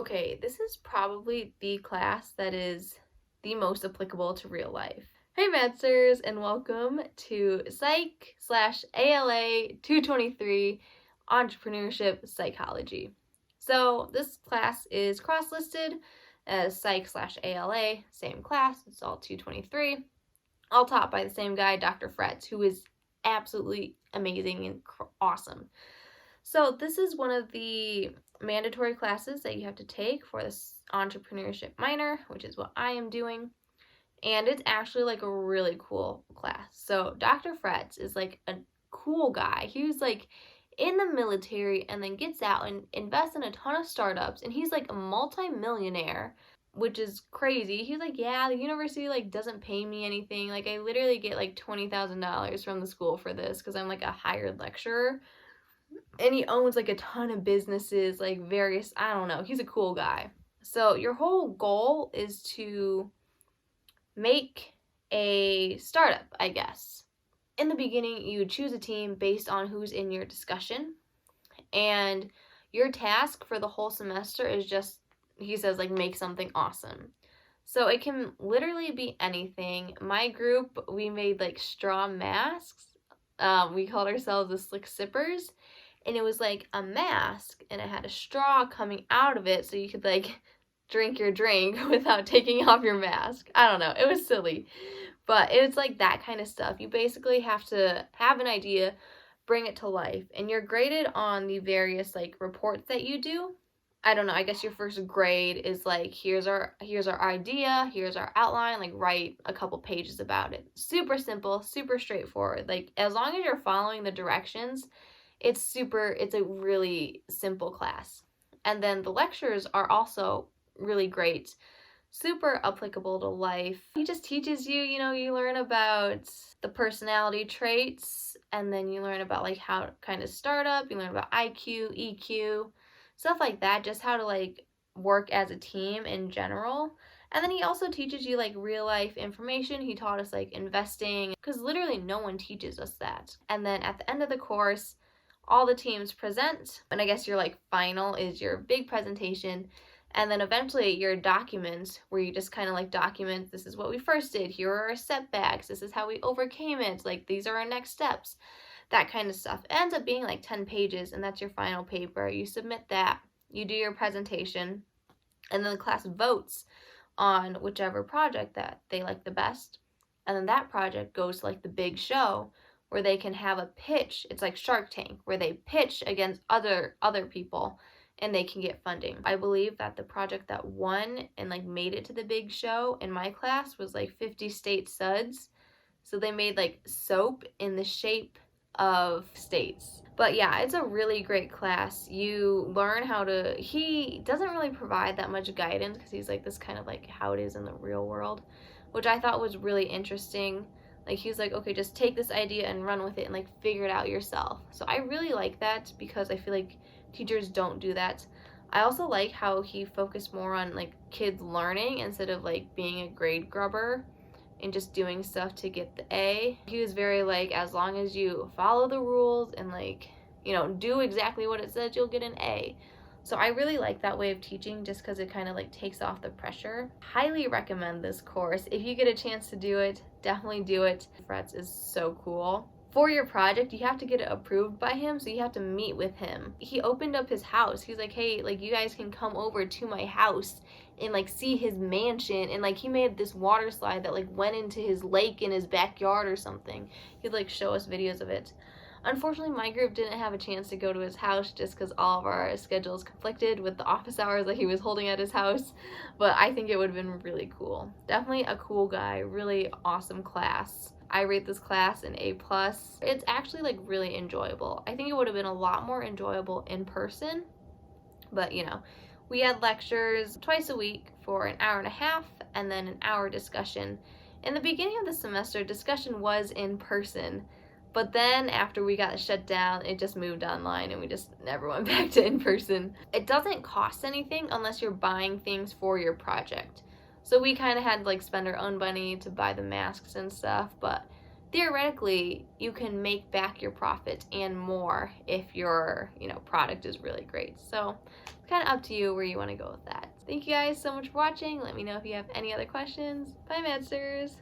Okay, this is probably the class that is the most applicable to real life. Hey Maddsters, and welcome to Psych slash ALA 223 Entrepreneurship Psychology. So this class is cross-listed as Psych slash ALA, same class, it's all 223, all taught by the same guy, Dr. Fretz, who is absolutely amazing and awesome. So this is one of the mandatory classes that you have to take for this entrepreneurship minor, which is what I am doing. And it's actually like a really cool class. So Dr. Fretz is like a cool guy. He was like in the military and then gets out and invests in a ton of startups, and he's like a multi-millionaire, which is crazy. He's like, yeah, the university like doesn't pay me anything. Like I literally get like $20,000 from the school for this because I'm like a hired lecturer. And he owns like a ton of businesses, like various, I don't know, he's a cool guy. So your whole goal is to make a startup, I guess. In the beginning, you choose a team based on who's in your discussion, and your task for the whole semester is just, he says, like, make something awesome. So it can literally be anything. My group, we made like straw masks. We called ourselves the Slick Sippers, and it was like a mask, and it had a straw coming out of it so you could like drink your drink without taking off your mask. I don't know, it was silly, but it was like that kind of stuff. You basically have to have an idea, bring it to life, and you're graded on the various like reports that you do. I don't know, I guess your first grade is like, here's our idea, here's our outline, like write a couple pages about it. Super simple, super straightforward. Like as long as you're following the directions, it's a really simple class. And then the lectures are also really great, super applicable to life. He just teaches you, you learn about the personality traits, and then you learn about like how to kind of start up, you learn about IQ, EQ, stuff like that, just how to like work as a team in general. And then he also teaches you like real life information. He taught us like investing, because literally no one teaches us that. And then at the end of the course, all the teams present, and I guess your like final is your big presentation, and then eventually your documents, where you just kind of like document, this is what we first did, here are our setbacks, this is how we overcame it, like these are our next steps, that kind of stuff. It ends up being like 10 pages, and that's your final paper. You submit that, you do your presentation, and then the class votes on whichever project that they like the best, and then that project goes to like the big show, where they can have a pitch. It's like Shark Tank, where they pitch against other people and they can get funding. I believe that the project that won and like made it to the big show in my class was like 50 state suds. So they made like soap in the shape of states. But yeah, it's a really great class. You learn how to, he doesn't really provide that much guidance because he's like, this kind of like how it is in the real world, which I thought was really interesting. Like he's like, okay, just take this idea and run with it and like figure it out yourself. So I really like that, because I feel like teachers don't do that. I also like how he focused more on like kids learning instead of like being a grade grubber and just doing stuff to get the A. He was very like, as long as you follow the rules and like, do exactly what it says, you'll get an A. So I really like that way of teaching, just because it kind of like takes off the pressure. Highly recommend this course. If you get a chance to do it, definitely do it. Fretz is so cool. For your project, you have to get it approved by him, so you have to meet with him. He opened up his house. He's like, hey, like you guys can come over to my house and like see his mansion, and like he made this water slide that like went into his lake in his backyard or something. He'd like show us videos of it. Unfortunately, my group didn't have a chance to go to his house just because all of our schedules conflicted with the office hours that he was holding at his house, but I think it would have been really cool. Definitely a cool guy, really awesome class. I rate this class an A+. It's actually like really enjoyable. I think it would have been a lot more enjoyable in person, but we had lectures twice a week for an hour and a half, and then an hour discussion. In the beginning of the semester, discussion was in person, but then after we got shut down, it just moved online and we just never went back to in person. It doesn't cost anything unless you're buying things for your project. So we kind of had to like spend our own money to buy the masks and stuff, but theoretically you can make back your profit and more if your product is really great. So it's kind of up to you where you want to go with that. Thank you guys so much for watching. Let me know if you have any other questions. Bye, Maddsters.